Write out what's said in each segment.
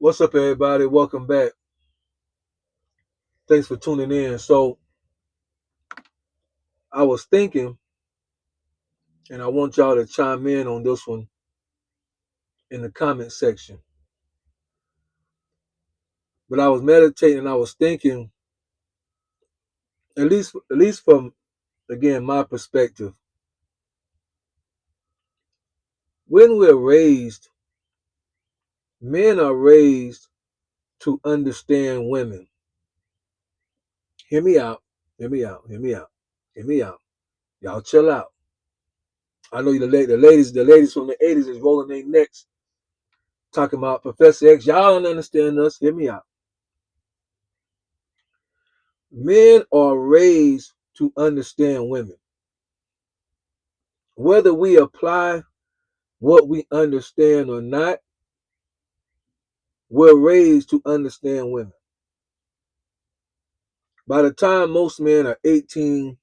What's up, everybody? Welcome back. Thanks for tuning in. So, I was thinking, and I want y'all to chime in on this one in the comment section. But I was meditating, I was thinking, at least from again my perspective, when we're raised, men are raised to understand women. Hear me out. Hear me out. Hear me out. Hear me out. Y'all chill out. I know the ladies from the '80s is rolling their necks, talking about Professor X. Y'all don't understand us. Hear me out. Men are raised to understand women. Whether we apply what we understand or not, we're raised to understand women. By the time most men are 18,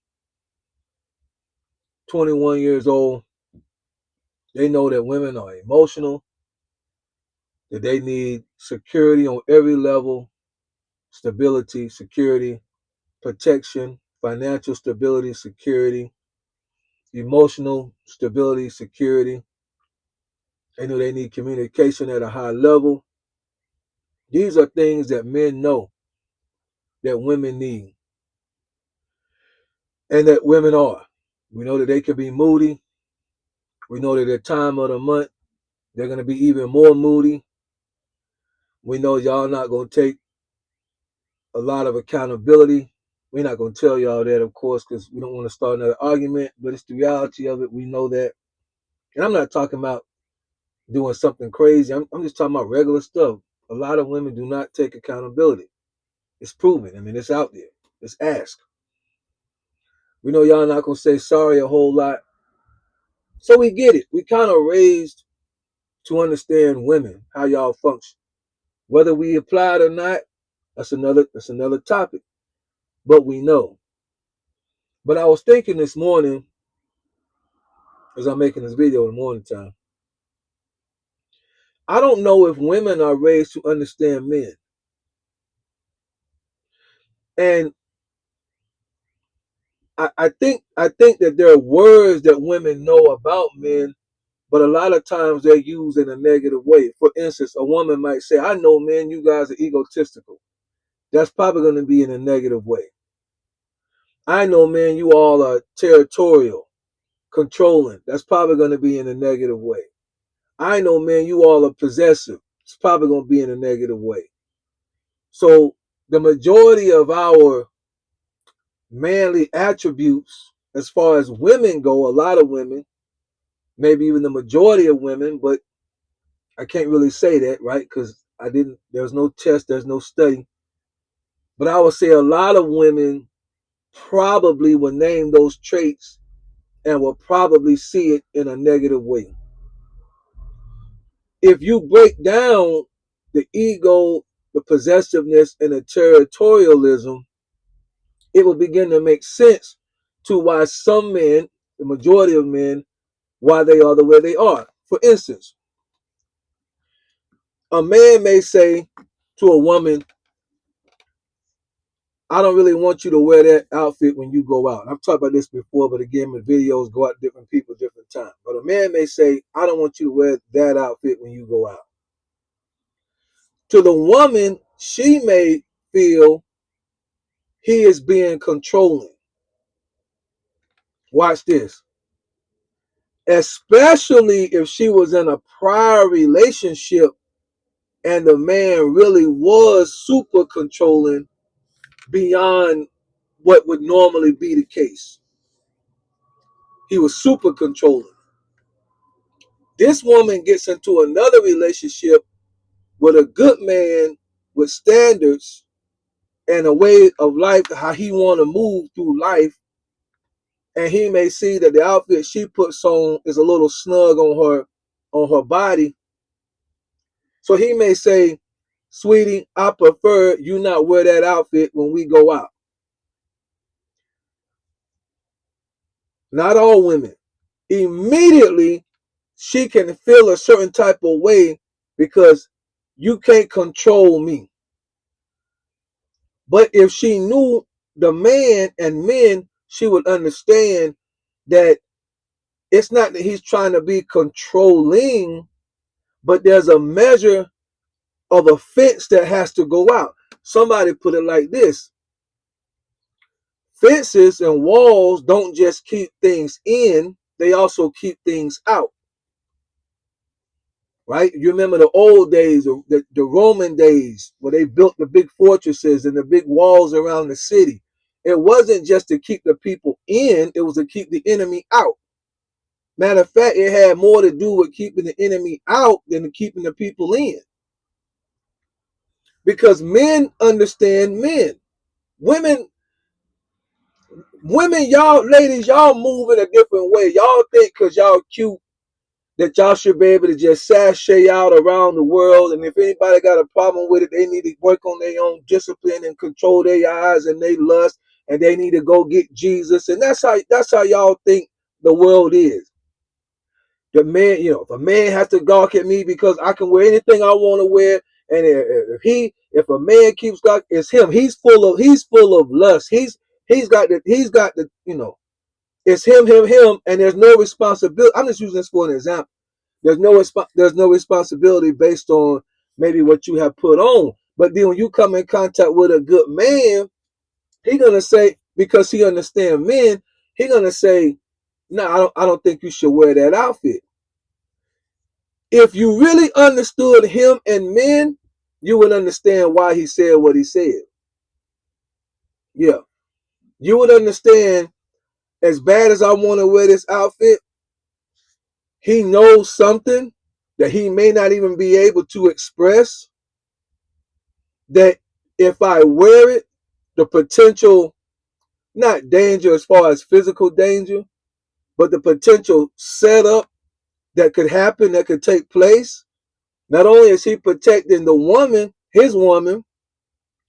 21 years old, they know that women are emotional, that they need security on every level, stability, security, protection, financial stability, security, emotional stability, security. They know they need communication at a high level. These are things that men know that women need and that women are. We know that they can be moody. We know that at time of the month, they're going to be even more moody. We know y'all not going to take a lot of accountability. We're not going to tell y'all that, of course, because we don't want to start another argument, but it's the reality of it. We know that. And I'm not talking about doing something crazy. I'm just talking about regular stuff. A lot of women do not take accountability. It's proven. I mean, it's out there. It's asked. We know y'all not going to say sorry a whole lot. So we get it. We kind of raised to understand women, how y'all function. Whether we apply it or not, that's another topic. But we know. But I was thinking this morning, as I'm making this video in the morning time, I don't know if women are raised to understand men. And I think that there are words that women know about men, but a lot of times they're used in a negative way. For instance, a woman might say, I know men, you guys are egotistical. That's probably going to be in a negative way. I know, man, you all are territorial, controlling. That's probably going to be in a negative way. I know, man, you all are possessive. It's probably going to be in a negative way. So the majority of our manly attributes, as far as women go, a lot of women, maybe even the majority of women, but I can't really say that, right? Because there's no test, there's no study. But I would say a lot of women probably will name those traits and will probably see it in a negative way. If you break down the ego, the possessiveness, and the territorialism, it will begin to make sense to why some men, the majority of men, why they are the way they are. For instance, a man may say to a woman, I don't really want you to wear that outfit when you go out. I've talked about this before, but again, my videos go out to different people, different times. But a man may say, I don't want you to wear that outfit when you go out. To the woman, she may feel he is being controlling. Watch this. Especially if she was in a prior relationship and the man really was super controlling beyond what would normally be the case. He was super controlling. This woman gets into another relationship with a good man with standards and a way of life, how he want to move through life, and he may see that the outfit she puts on is a little snug on her body. So he may say, sweetie, I prefer you not wear that outfit when we go out. Not all women. Immediately, she can feel a certain type of way because You can't control me. But if she knew the man and men, she would understand that it's not that he's trying to be controlling, but there's a measure of a fence that has to go out. Somebody put it like this: fences and walls don't just keep things in, they also keep things out. Right? You remember the old days, the Roman days, where they built the big fortresses and the big walls around the city. It wasn't just to keep the people in, it was to keep the enemy out. Matter of fact, it had more to do with keeping the enemy out than keeping the people in. Because men understand men. Women, y'all ladies, y'all move in a different way. Y'all think because y'all cute that y'all should be able to just sashay out around the world, and if anybody got a problem with it, they need to work on their own discipline and control their eyes and they lust, and they need to go get Jesus. And that's how y'all think the world is. The man, if a man has to gawk at me because I can wear anything I want to wear, and if a man keeps gawk, it's him. He's full of lust. He's got the it's him, and there's no responsibility. I'm just using this for an example. There's no responsibility based on maybe what you have put on. But then when you come in contact with a good man, he gonna say, because he understands men, he gonna say, no, I don't think you should wear that outfit. If you really understood him and men, you would understand why he said what he said. Yeah. You would understand, as bad as I want to wear this outfit, he knows something that he may not even be able to express, that if I wear it, the potential, not danger as far as physical danger, but the potential setup that could happen, that could take place. Not only is he protecting the woman, his woman,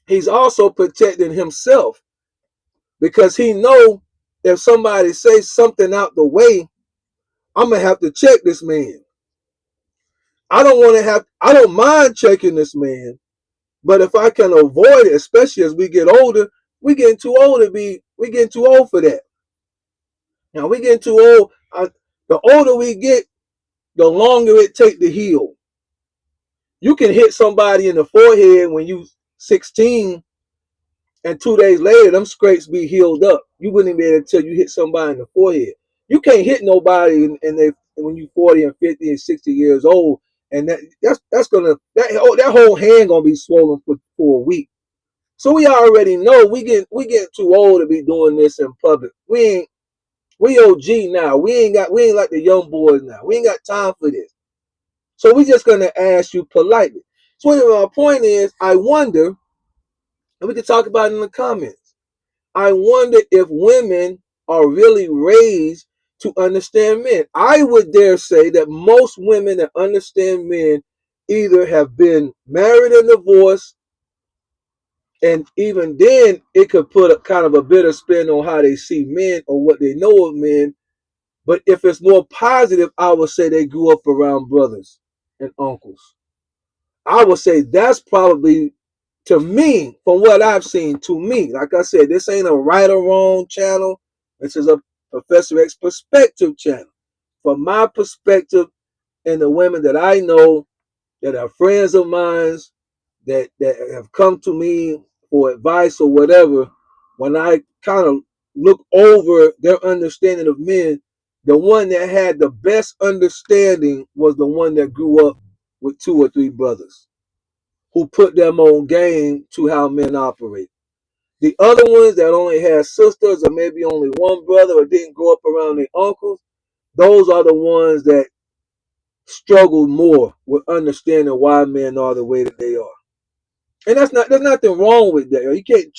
he's also protecting himself, because he know if somebody says something out the way, I'm gonna have to check this man. I don't mind checking this man, but if I can avoid it, especially as we get older, we getting too old for that. Now we getting too old. The older we get, the longer it take to heal. You can hit somebody in the forehead when you 16, and 2 days later, them scrapes be healed up. You wouldn't even be able to tell you hit somebody in the forehead. You can't hit nobody when you 40 and 50 and 60 years old, and that whole hand gonna be swollen for a week. So we already know we get too old to be doing this in public. We OG now. We ain't like the young boys now. We ain't got time for this. So we just gonna ask you politely. So anyway, my point is, I wonder, and we can talk about it in the comments. I wonder if women are really raised to understand men. I would dare say that most women that understand men either have been married and divorced, and even then it could put a kind of a bitter spin on how they see men or what they know of men. But if it's more positive, I would say they grew up around brothers and uncles. I would say that's probably, to me, from what I've seen, to me, like I said, this ain't a right or wrong channel. This is a Professor X perspective channel. From my perspective, and the women that I know that are friends of mine, that have come to me for advice or whatever, when I kind of look over their understanding of men, the one that had the best understanding was the one that grew up with 2 or 3 brothers who put them on game to how men operate. The other ones that only had sisters or maybe only one brother or didn't grow up around their uncles, those are the ones that struggle more with understanding why men are the way that they are. And there's nothing wrong with that. You can't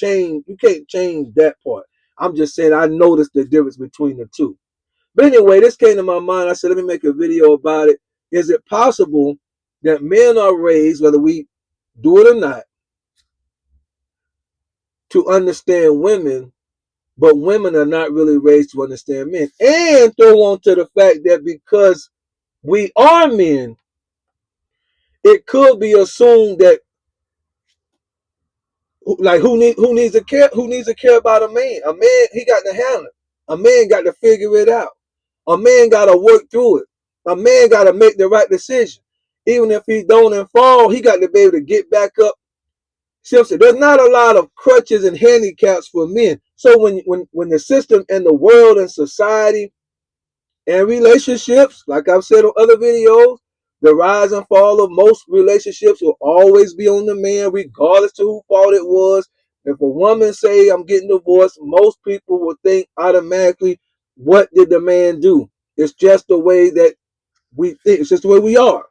change that part. I'm just saying I noticed the difference between the two. But anyway, this came to my mind. I said, let me make a video about it. Is it possible that men are raised, whether we do it or not, to understand women, but women are not really raised to understand men? And throw on to the fact that because we are men, it could be assumed that like who needs to care about a man? A man, he got to handle it. A man got to figure it out. A man got to work through it. A man got to make the right decision. Even if he don't and fall, he got to be able to get back up. Seriously, there's not a lot of crutches and handicaps for men. So when the system and the world and society and relationships, like I've said on other videos, the rise and fall of most relationships will always be on the man, regardless to who fault it was. If a woman say I'm getting divorced, most people will think automatically, what did the man do? It's just the way that we think. It's just the way we are.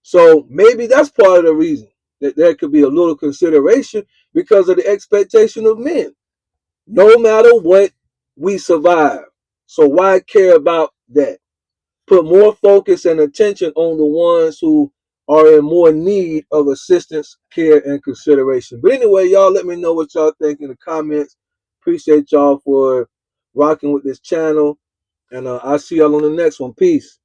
So maybe that's part of the reason that there could be a little consideration because of the expectation of men. No matter what, we survive. So why care about that? Put more focus and attention on the ones who are in more need of assistance, care, and consideration. But anyway, y'all let me know what y'all think in the comments. Appreciate y'all for rocking with this channel. And I'll see y'all on the next one. Peace.